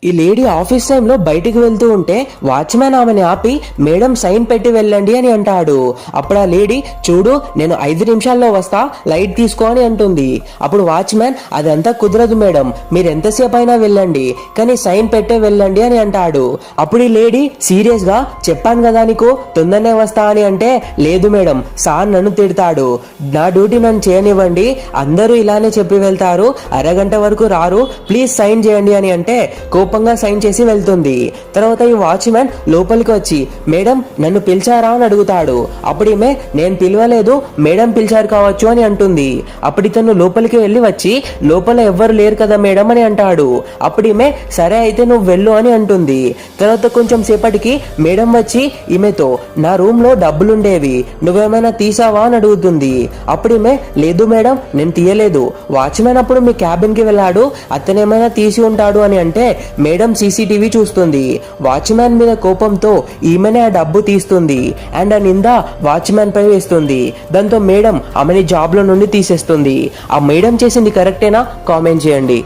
ఈ lady office టైంలో బయటికి వెళ్తూ ఉంటే వాచ్మ్యాన్ ఆమెని ఆపి మేడం సైన్ పెట్టి వెళ్ళండి అని అంటాడు. అప్పుడు ఆ లేడీ చూడు నేను 5 నిమిషాల్లో వస్తా లైట్ తీసుకో అని అంటుంది. అప్పుడు వాచ్మ్యాన్ అదంతా కుదరదు మేడం, మీరు ఎంతసేపు అయినా వెళ్ళండి కానీ సైన్ పెట్టే వెళ్ళండి అని అంటాడు. అప్పుడు ఈ లేడీ సీరియస్ గా చెప్పాను కదా నీకు తొందరనే వస్తా అని అంటే లేదు మేడం సార్ నన్ను తిడతాడు, నా డ్యూటీ నన్ను చేయనివ్వండి, అందరూ ఇలానే చెప్పి వెళ్తారు, అరగంట వరకు రారు, ప్లీజ్ సైన్ చేయండి అని అంటే కోపంగా సైన్ చేసి వెళ్తుంది. తర్వాత ఈ వాచ్మ్యాన్ లోపలికి వచ్చి మేడం నన్ను పిలిచారా అని అడుగుతాడు. అప్పుడు ఈమె నేను పిలవలేదు మేడం పిలిచారు కావచ్చు అని అంటుంది. అప్పుడు ఇతను లోపలికి వెళ్ళి వచ్చి లోపల ఎవ్వరు లేరు కదా మేడం అని అంటాడు. అప్పుడు ఈమె సరే అయితే నువ్వు వెళ్ళు అని అంటుంది. తర్వాత కొంచెం సేపటికి మేడం వచ్చి ఈమెతో నా రూమ్ లో డబ్బులుండేవి నువ్వేమైనా తీసావా అని అడుగుతుంది. అప్పుడు ఈమె లేదు మేడం నేను తీయలేదు, వాచ్మ్యాన్ అప్పుడు మీ క్యాబిన్ కి వెళ్ళాడు అతనేమైనా తీసి ఉంటాడు అని అంటే మేడం సీసీటీవీ చూస్తుంది. వాచ్మ్యాన్ మీద కోపంతో ఈమెనే ఆ డబ్బు తీస్తుంది అండ్ ఆ నింద వాచ్మ్యాన్ పై వేస్తుంది. దాంతో మేడం ఆమెని జాబ్ లో నుండి తీసేస్తుంది. ఆ మేడం చేసింది కరెక్టేనా? కామెంట్ చేయండి.